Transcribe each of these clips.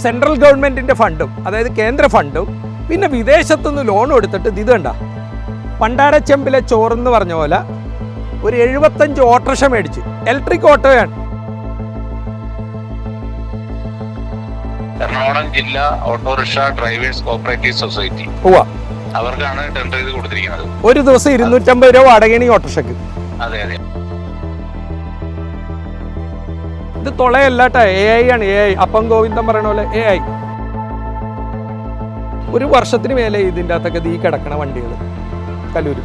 Central ഗവൺമെൻറ്റിൻ്റെ ഫണ്ടും അതായത് കേന്ദ്ര ഫണ്ടും പിന്നെ വിദേശത്തുനിന്ന് ലോൺ എടുത്തിട്ട് ഇത് കണ്ട പണ്ടാരച്ചെമ്പിലെ ചോറെന്ന് പറഞ്ഞ പോലെ ഒരു 75 ഓട്ടോറിക്ഷ മേടിച്ച് ഇലക്ട്രിക് ഓട്ടോയാണ്. എറണാകുളം ജില്ലാ ഓട്ടോറിക്ഷ ഡ്രൈവേഴ്സ് കോപ്പറേറ്റീവ് സൊസൈറ്റി അവർക്കാണ് ടെൻഡർ ചെയ്ത് കൊടുത്തിരിക്കുന്നത്. ഒരു ദിവസം 250 രൂപ വാടകയാണ് ഈ ഓട്ടോറിക്ഷക്ക്. അതെ അതെ, ഇത് തൊളയല്ലാട്ടോ, AI ആണ്. AI അപ്പം ഗോവിന്ദൻ പറയണ പോലെ AI. ഒരു വർഷത്തിന് മേലെ ഇതിൻ്റെ അകത്തൊക്കെ ഈ കിടക്കണ വണ്ടികൾ കലൂര്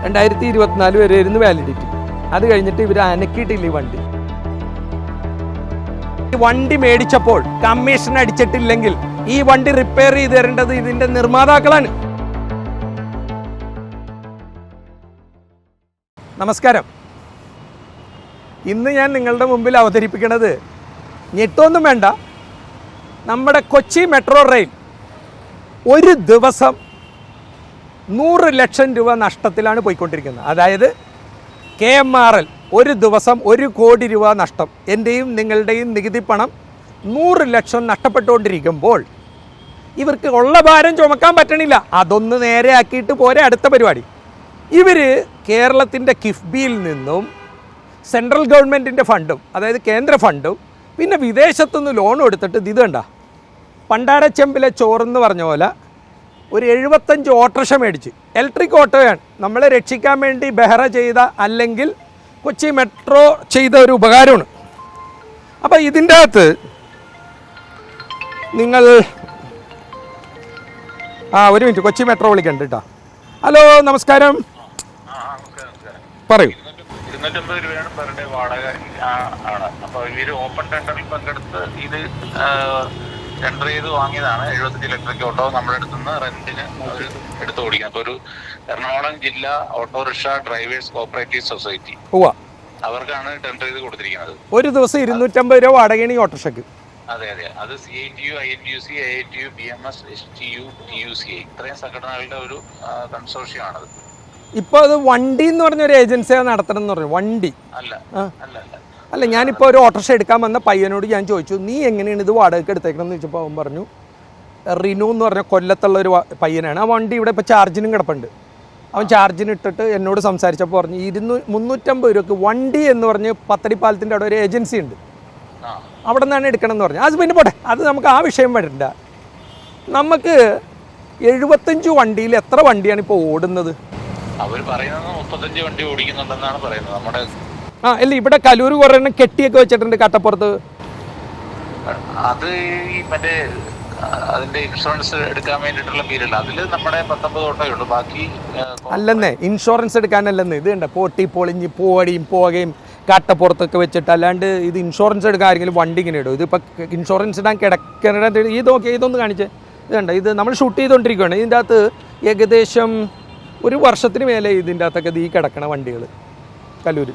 2024 വരെ ആയിരുന്നു വാലിഡിറ്റി. അത് കഴിഞ്ഞിട്ട് ഇവർ അനക്കിയിട്ടില്ല ഈ വണ്ടി. വണ്ടി മേടിച്ചപ്പോൾ കമ്മീഷൻ അടിച്ചിട്ടില്ലെങ്കിൽ ഈ വണ്ടി റിപ്പയർ ചെയ്ത് തരേണ്ടത് ഇതിന്റെ നിർമ്മാതാക്കളാണ്. നമസ്കാരം. ഇന്ന് ഞാൻ നിങ്ങളുടെ മുമ്പിൽ അവതരിപ്പിക്കുന്നത് ഞെട്ടൊന്നും വേണ്ട, നമ്മുടെ കൊച്ചി മെട്രോ റെയിൽ ഒരു ദിവസം 100 ലക്ഷം രൂപ നഷ്ടത്തിലാണ് പോയിക്കൊണ്ടിരിക്കുന്നത്. അതായത് KMRL ഒരു ദിവസം 1 കോടി രൂപ നഷ്ടം. എൻ്റെയും നിങ്ങളുടെയും നികുതി പണം 100 ലക്ഷം നഷ്ടപ്പെട്ടുകൊണ്ടിരിക്കുമ്പോൾ ഇവർക്ക് ഉള്ള ഭാരം ചുമക്കാൻ പറ്റണില്ല. അതൊന്ന് നേരെ ആക്കിയിട്ട് പോരെ അടുത്ത പരിപാടി. ഇവർ കേരളത്തിൻ്റെ കിഫ്ബിയിൽ നിന്നും സെൻട്രൽ ഗവൺമെൻറ്റിൻ്റെ ഫണ്ടും അതായത് കേന്ദ്ര ഫണ്ടും പിന്നെ വിദേശത്തുനിന്ന് ലോൺ എടുത്തിട്ട് ഇത് കണ്ട പണ്ടാരച്ചെമ്പിലെ ചോറെന്ന് പറഞ്ഞ പോലെ ഒരു 75 ഓട്ടോറിക്ഷ മേടിച്ച് ഇലക്ട്രിക് ഓട്ടോയാണ്. നമ്മളെ രക്ഷിക്കാൻ വേണ്ടി ബെഹ്റ ചെയ്ത അല്ലെങ്കിൽ കൊച്ചി മെട്രോ ചെയ്ത ഒരു ഉപകാരമാണ്. അപ്പോൾ ഇതിൻ്റെ അകത്ത് നിങ്ങൾ ഒരു മിനിറ്റ്, കൊച്ചി മെട്രോ വിളിക്കണ്ട കേട്ടോ. ഹലോ, നമസ്കാരം. പറയൂ. 250 രൂപയാണ് പെർ ഡേ വാടക ആണ്. അപ്പോൾ ഇവർ ഓപ്പൺ ടെൻഡറിൽ പങ്കെടുത്ത് ഇത് ടെൻഡർ ചെയ്ത് വാങ്ങിയതാണ്. 75 ഇലക്ട്രിക് ഓട്ടോ നമ്മുടെ അടുത്ത് നിന്ന് റെന്റിന് എടുത്ത് ഓടിക്കുന്നത്. അപ്പോൾ ഒരു എറണാകുളം ജില്ലാ ഓട്ടോറിക്ഷ ഡ്രൈവേഴ്സ് കോപ്പറേറ്റീവ് സൊസൈറ്റി അവർക്കാണ് ടെൻഡർ ചെയ്ത് കൊടുത്തിരിക്കുന്നത്. ഒരു ദിവസം 250 രൂപ വാടകയാണ് ഈ ഓട്ടോറിക്ഷക്ക്. അതെ അതെ, അത് CITU, INTUC, AITU, BMS, STU, TUCI ഇത്രയും സംഘടനകളുടെ ഒരു കൺസോർഷ്യമാണത്. ഇപ്പോൾ അത് വണ്ടി എന്ന് പറഞ്ഞൊരു ഏജൻസിയാണ് നടത്തണം എന്ന് പറഞ്ഞു. വണ്ടി അല്ല അല്ല അല്ല അല്ല ഞാനിപ്പോൾ ഒരു ഓട്ടോറിക്ഷ എടുക്കാൻ വന്ന പയ്യനോട് ഞാൻ ചോദിച്ചു, നീ എങ്ങനെയാണ് ഇത് വാടകയ്ക്ക് എടുത്തേക്കണം എന്ന് ചോദിച്ചപ്പോൾ അവൻ പറഞ്ഞു, റിനു എന്ന് പറഞ്ഞ കൊല്ലത്തുള്ള ഒരു പയ്യനാണ്. ആ വണ്ടി ഇവിടെ ഇപ്പോൾ ചാർജിനും കിടപ്പുണ്ട്. അവൻ ചാർജിന് ഇട്ടിട്ട് എന്നോട് സംസാരിച്ചപ്പോൾ പറഞ്ഞു 350 രൂപക്ക് വണ്ടി എന്ന് പറഞ്ഞ് പത്തടിപ്പാലത്തിൻ്റെ അവിടെ ഒരു ഏജൻസി ഉണ്ട്, അവിടെ നിന്നാണ് എടുക്കണം എന്ന് പറഞ്ഞു. അത് പിന്നെ പോട്ടെ, അത് നമുക്ക് ആ വിഷയം വരണ്ട. നമുക്ക് 75 വണ്ടിയിൽ എത്ര വണ്ടിയാണ് ഇപ്പോൾ ഓടുന്നത്? അവർ പറയുന്നത് 35 വണ്ടി ഓടിക്കുന്നുണ്ടെന്നാണ് പറയുന്നത്. നമ്മുടെ അല്ല, ഇവിടെ കലൂര് കുറേ എണ്ണം കെട്ടിയൊക്കെ വെച്ചിട്ടുണ്ട് കട്ടപ്പുറത്ത്. അത് ഈ മറ്റേ അതിന്റെ ഇൻഷുറൻസ് എടുക്കാൻ വേണ്ടിയിട്ടുള്ള പീരീഡ്, അതിൽ നമ്മുടെ 19 ഓട്ടോയേ ഉള്ളൂ. ബാക്കി അല്ലെന്നേ, ഇൻഷുറൻസ് എടുക്കാനല്ലെന്ന്. ഇത് കണ്ട പൊട്ടി പൊളിഞ്ഞ് പോടിയും പോകുകയും കട്ടപ്പുറത്തൊക്കെ വെച്ചിട്ട്. അല്ലാണ്ട് ഇത് ഇൻഷുറൻസ് എടുക്കാൻ ആരെങ്കിലും വണ്ടി ഇങ്ങനെ ഇടും? ഇതിപ്പോൾ ഇൻഷുറൻസ് ഇടാൻ കിടക്കേണ്ട. ഇതൊന്ന് കാണിച്ചേ. ഇത് കണ്ട, ഇത് നമ്മൾ ഷൂട്ട് ചെയ്തുകൊണ്ടിരിക്കുകയാണ്. ഇതിൻ്റെ അകത്ത് ഏകദേശം ഒരു വർഷത്തിന് മേലെ ഇതിൻ്റെ അകത്തൊക്കെ ഈ കിടക്കണ വണ്ടികൾ കലൂര്.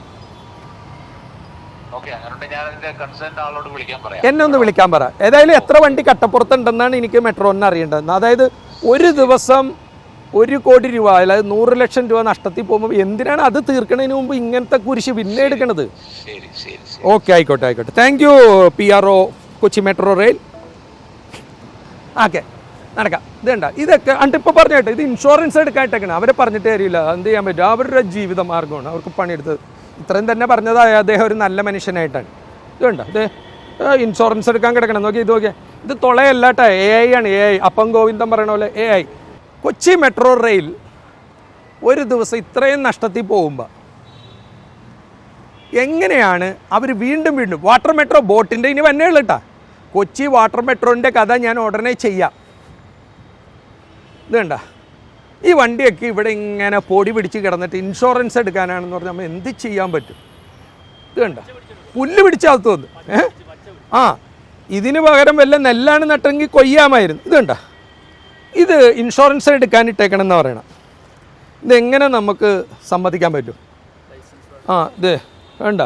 എന്നെ ഒന്ന് വിളിക്കാൻ പറ. ഏതായാലും എത്ര വണ്ടി കട്ടപ്പുറത്തുണ്ടെന്നാണ് എനിക്ക് മെട്രോന്ന് അറിയേണ്ടത്. അതായത് ഒരു ദിവസം 1 കോടി രൂപ, അതായത് 100 ലക്ഷം രൂപ നഷ്ടത്തിൽ പോകുമ്പോൾ എന്തിനാണ് അത് തീർക്കണതിന് മുമ്പ് ഇങ്ങനത്തെ കുരിശ് പിന്നെ എടുക്കണത്? ഓക്കെ, ആയിക്കോട്ടെ. Thank you PRO Kochi metro rail. Okay, നടക്കാം. ഇത് കണ്ട, ഇതൊക്കെ ഇപ്പോൾ പറഞ്ഞു കേട്ടോ, ഇത് ഇൻഷുറൻസ് എടുക്കാനായിട്ടേക്കണം. അവരെ പറഞ്ഞിട്ട് കാര്യമില്ല, എന്ത് ചെയ്യാൻ പറ്റും? അവരുടെ ജീവിത മാർഗ്ഗമാണ്, അവർക്ക് പണിയെടുത്തത്. ഇത്രയും തന്നെ പറഞ്ഞതായ അദ്ദേഹം ഒരു നല്ല മനുഷ്യനായിട്ടാണ്. ഇത് കണ്ട, ഇത് ഇൻഷുറൻസ് എടുക്കാൻ കിടക്കണം. നോക്കി, ഇത് നോക്കിയാൽ ഇത് തൊളയല്ലാട്ടോ, AI ആണ്. AI അപ്പം ഗോവിന്ദൻ പറയണ പോലെ AI. കൊച്ചി മെട്രോ റെയിൽ ഒരു ദിവസം ഇത്രയും നഷ്ടത്തിൽ പോകുമ്പോൾ എങ്ങനെയാണ് അവർ വീണ്ടും വാട്ടർ മെട്രോ ബോട്ടിൻ്റെ ഇനി വന്നേ ഉള്ളൂ കേട്ടോ. കൊച്ചി വാട്ടർ മെട്രോൻ്റെ കഥ ഞാൻ ഉടനെ ചെയ്യാം. ഇത് കണ്ട, ഈ വണ്ടിയൊക്കെ ഇവിടെ ഇങ്ങനെ പൊടി പിടിച്ച് കിടന്നിട്ട് ഇൻഷുറൻസ് എടുക്കാനാണെന്ന് പറഞ്ഞാൽ നമ്മൾ എന്ത് ചെയ്യാൻ പറ്റും? ഇത് കണ്ട, പുല്ല് പിടിച്ചകത്ത് വന്നു. ഇതിന് പകരം വല്ല നെല്ലാണ് നട്ടെങ്കിൽ കൊയ്യാമായിരുന്നു. ഇത് കണ്ട, ഇത് ഇൻഷുറൻസ് എടുക്കാനിട്ടേക്കണം എന്ന് പറയണം. ഇതെങ്ങനെ നമുക്ക് സമ്മതിക്കാൻ പറ്റും? ഇത് വേണ്ട,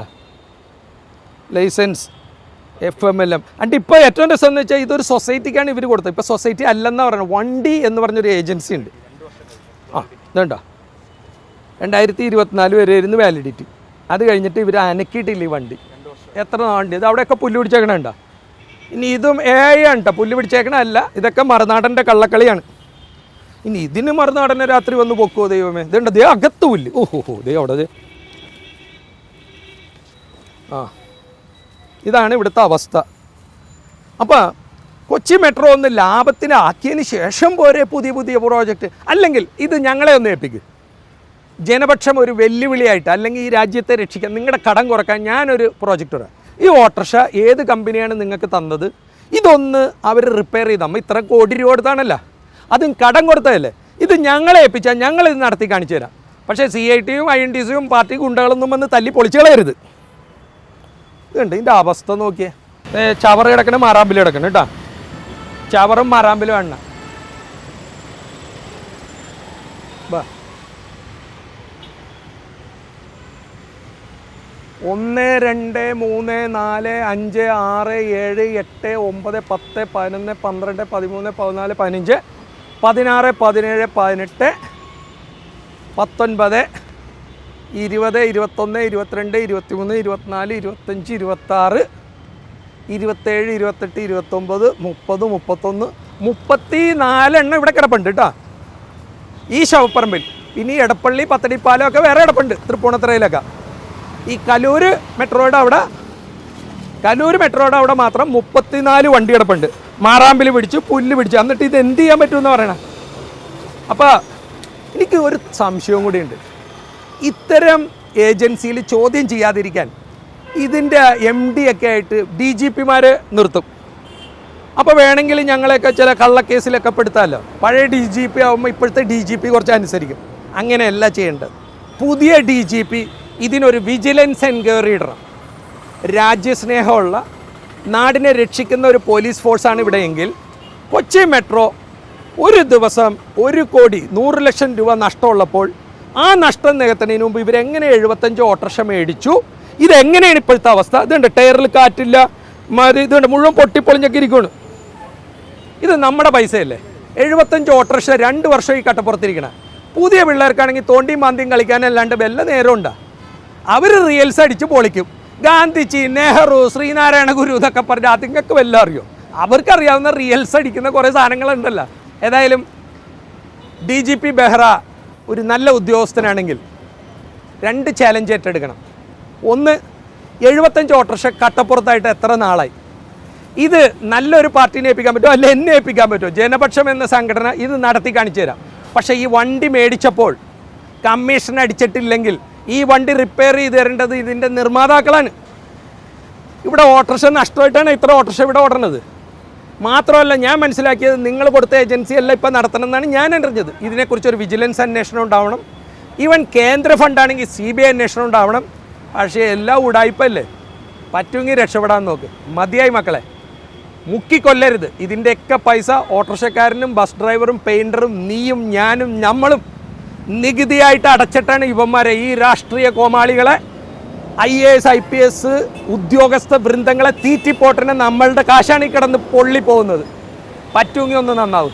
ലൈസൻസ് FMLM. അണ്ട് ഇപ്പോൾ ഏറ്റവും രസം എന്ന് വെച്ചാൽ ഇതൊരു സൊസൈറ്റിക്കാണ് ഇവർ കൊടുത്തത്. ഇപ്പോൾ സൊസൈറ്റി അല്ലെന്നാണ് പറയുന്നത്. വണ്ടി എന്ന് പറഞ്ഞൊരു ഏജൻസി ഉണ്ട്. ഇതുണ്ടോ, 2024 വരെ ആയിരുന്നു വാലിഡിറ്റി. അത് കഴിഞ്ഞിട്ട് ഇവർ അനക്കിയിട്ടില്ല ഈ വണ്ടി. എത്ര വണ്ടി ഇത് അവിടെയൊക്കെ പുല്ല് പിടിച്ചേക്കണുണ്ടോ? ഇനി ഇതും ആണ് കേട്ടോ, പുല്ല് പിടിച്ചേക്കണല്ല, ഇതൊക്കെ മറുനാടൻ്റെ കള്ളക്കളിയാണ്. ഇനി ഇതിന് മറുനാടനെ രാത്രി വന്ന് പൊക്കുമോ ദൈവമേ? ഇതുണ്ട് ദേ അകത്ത് പുല്ല്. ഓഹോ ദേ അവിടെ ആ ഇതാണ് ഇവിടുത്തെ അവസ്ഥ. അപ്പോൾ കൊച്ചി മെട്രോ ഒന്ന് ലാഭത്തിനാക്കിയതിന് ശേഷം പോരെ പുതിയ പുതിയ പ്രോജക്റ്റ്? അല്ലെങ്കിൽ ഇത് ഞങ്ങളെ ഒന്ന് ഏൽപ്പിക്കും. ജനപക്ഷം ഒരു വെല്ലുവിളിയായിട്ട്, അല്ലെങ്കിൽ ഈ രാജ്യത്തെ രക്ഷിക്കാൻ, നിങ്ങളുടെ കടം കുറക്കാൻ ഞാനൊരു പ്രോജക്റ്റ് പറയാം. ഈ ഓട്ടോറിക്ഷ ഏത് കമ്പനിയാണ് നിങ്ങൾക്ക് തന്നത്? ഇതൊന്ന് അവർ റിപ്പയർ ചെയ്ത് നമ്മൾ ഇത്ര കോടി രൂപ കൊടുത്താണല്ലോ, അതും കടം കൊടുത്തതല്ലേ. ഇത് ഞങ്ങളെ ഏൽപ്പിച്ചാൽ ഞങ്ങളിത് നടത്തി കാണിച്ചു തരാം. പക്ഷേ CITയും INTCയും പാർട്ടി ഗുണ്ടകളൊന്നും വന്ന് തല്ലി പൊളിച്ച് കളയരുത്. ഇതുണ്ട് ഇതിൻ്റെ അവസ്ഥ നോക്കിയേ. ചവറ് കിടക്കണം, മാറാമ്പിൽ കിടക്കണം കേട്ടോ. ചവറും മാറാമ്പിലും എണ്ണ. ബാ 1 2 3 4 5 6 7 8 9 10 11 12 13 14 15 16 17 18 19 20 21 22 23 24 25 26 27 28 29 30 31 34 എണ്ണം ഇവിടെ കിടപ്പുണ്ട് കേട്ടോ ഈ ശവപ്പറമ്പിൽ. ഇനി എടപ്പള്ളി പത്തടിപ്പാലം ഒക്കെ വേറെ കിടപ്പുണ്ട്, തൃപ്പൂണിത്തുറയിലൊക്കെ. ഈ കലൂർ മെട്രോയുടെ അവിടെ മാത്രം 34 വണ്ടി കിടപ്പുണ്ട്. മാറാമ്പിൽ പിടിച്ചു, പുല്ല് പിടിച്ചു. എന്നിട്ട് ഇത് എന്ത് ചെയ്യാൻ പറ്റുമെന്ന് പറയണം. അപ്പോൾ എനിക്ക് ഒരു സംശയവും കൂടിയുണ്ട്. ഇത്തരം ഏജൻസിയിൽ ചോദ്യം ചെയ്യാതിരിക്കാൻ ഇതിൻ്റെ MD ഒക്കെ ആയിട്ട് DGPമാർ നിർത്തും. അപ്പോൾ വേണമെങ്കിൽ ഞങ്ങളെയൊക്കെ ചില കള്ളക്കേസിലൊക്കെ പെടുത്താമല്ലോ. പഴയ DGP ആകുമ്പോൾ ഇപ്പോഴത്തെ DGP കുറച്ച് അനുസരിക്കും. അങ്ങനെയല്ല ചെയ്യേണ്ടത്. പുതിയ DGP ഇതിനൊരു വിജിലൻസ് എൻക്വയറി ഇടണം. രാജ്യസ്നേഹമുള്ള, നാടിനെ രക്ഷിക്കുന്ന ഒരു പോലീസ് ഫോഴ്സാണ് ഇവിടെയെങ്കിൽ കൊച്ചി മെട്രോ ഒരു ദിവസം 1 കോടി 100 ലക്ഷം രൂപ നഷ്ടമുള്ളപ്പോൾ ആ നഷ്ടം നികത്തുന്നതിന് മുമ്പ് ഇവരെങ്ങനെ 75 ഓട്ടോറിക്ഷ മേടിച്ചു? ഇതെങ്ങനെയാണ് ഇപ്പോഴത്തെ അവസ്ഥ? ഇതുണ്ട് ടയറിൽ കാറ്റില്ല, ഇതുണ്ട് മുഴുവൻ പൊട്ടിപ്പൊളിഞ്ഞൊക്കെ ഇരിക്കുകയാണ്. ഇത് നമ്മുടെ പൈസയല്ലേ? 75 ഓട്ടോറിക്ഷ 2 വർഷം ഈ കട്ടപ്പുറത്തിരിക്കണം. പുതിയ പിള്ളേർക്കാണെങ്കിൽ തോണ്ടിയും മാന്തിയും കളിക്കാനല്ലാണ്ട് വല്ല നേരമുണ്ടാ? അവർ റീൽസ് അടിച്ച് പൊളിക്കും. ഗാന്ധിജി, നെഹ്റു, ശ്രീനാരായണ ഗുരു എന്നൊക്കെ പറഞ്ഞാൽ അതിങ്ങൾക്ക് വല്ല അറിയോ? അവർക്കറിയാവുന്ന റീൽസ് അടിക്കുന്ന കുറേ സാധനങ്ങളുണ്ടല്ലോ. ഏതായാലും DGP ബെഹ്റ ഒരു നല്ല ഉദ്യോഗസ്ഥനാണെങ്കിൽ 2 ചാലഞ്ച് ഏറ്റെടുക്കണം. ഒന്ന്, 75 ഓട്ടോറിക്ഷ കട്ടപ്പുറത്തായിട്ട് എത്ര നാളായി? ഇത് നല്ലൊരു പാർട്ടീനെ ഏൽപ്പിക്കാൻ പറ്റുമോ, അല്ല എന്നെ ഏൽപ്പിക്കാൻ പറ്റുമോ? ജനപക്ഷം എന്ന സംഘടന ഇത് നടത്തി കാണിച്ചു തരാം. പക്ഷേ ഈ വണ്ടി മേടിച്ചപ്പോൾ കമ്മീഷൻ അടിച്ചിട്ടില്ലെങ്കിൽ ഈ വണ്ടി റിപ്പയർ ചെയ്ത് തരേണ്ടത് ഇതിൻ്റെ നിർമ്മാതാക്കളാണ്. ഇവിടെ ഓട്ടോറിക്ഷ നഷ്ടമായിട്ടാണ് ഇത്ര ഓട്ടോറിക്ഷ ഇവിടെ ഓടുന്നത്. മാത്രമല്ല, ഞാൻ മനസ്സിലാക്കിയത് നിങ്ങൾ കൊടുത്ത ഏജൻസി അല്ല ഇപ്പം നടത്തണമെന്നാണ് ഞാൻ അറിഞ്ഞത്. ഇതിനെക്കുറിച്ചൊരു വിജിലൻസ് അന്വേഷണം ഉണ്ടാവണം. ഈവൻ കേന്ദ്ര ഫണ്ടാണെങ്കിൽ CBI അന്വേഷണം ഉണ്ടാവണം. പക്ഷേ എല്ലാം ഉടായ്പല്ലേ. പറ്റുമെങ്കിൽ രക്ഷപ്പെടാൻ നോക്ക്. മതിയായി മക്കളെ, മുക്കിക്കൊല്ലരുത്. ഇതിൻ്റെയൊക്കെ പൈസ ഓട്ടോറിക്ഷക്കാരനും ബസ് ഡ്രൈവറും പെയിൻറ്ററും നീയും ഞാനും നമ്മളും നികുതിയായിട്ട് അടച്ചിട്ടാണ് ഇവന്മാരെ, ഈ രാഷ്ട്രീയ കോമാളികളെ, IAS IPS ഉദ്യോഗസ്ഥ വൃന്ദങ്ങളെ തീറ്റിപ്പോട്ടിനെ നമ്മളുടെ കാശാണി കിടന്ന് പൊള്ളി പോകുന്നത്. പറ്റുമെങ്കിൽ ഒന്ന് നന്നാവും.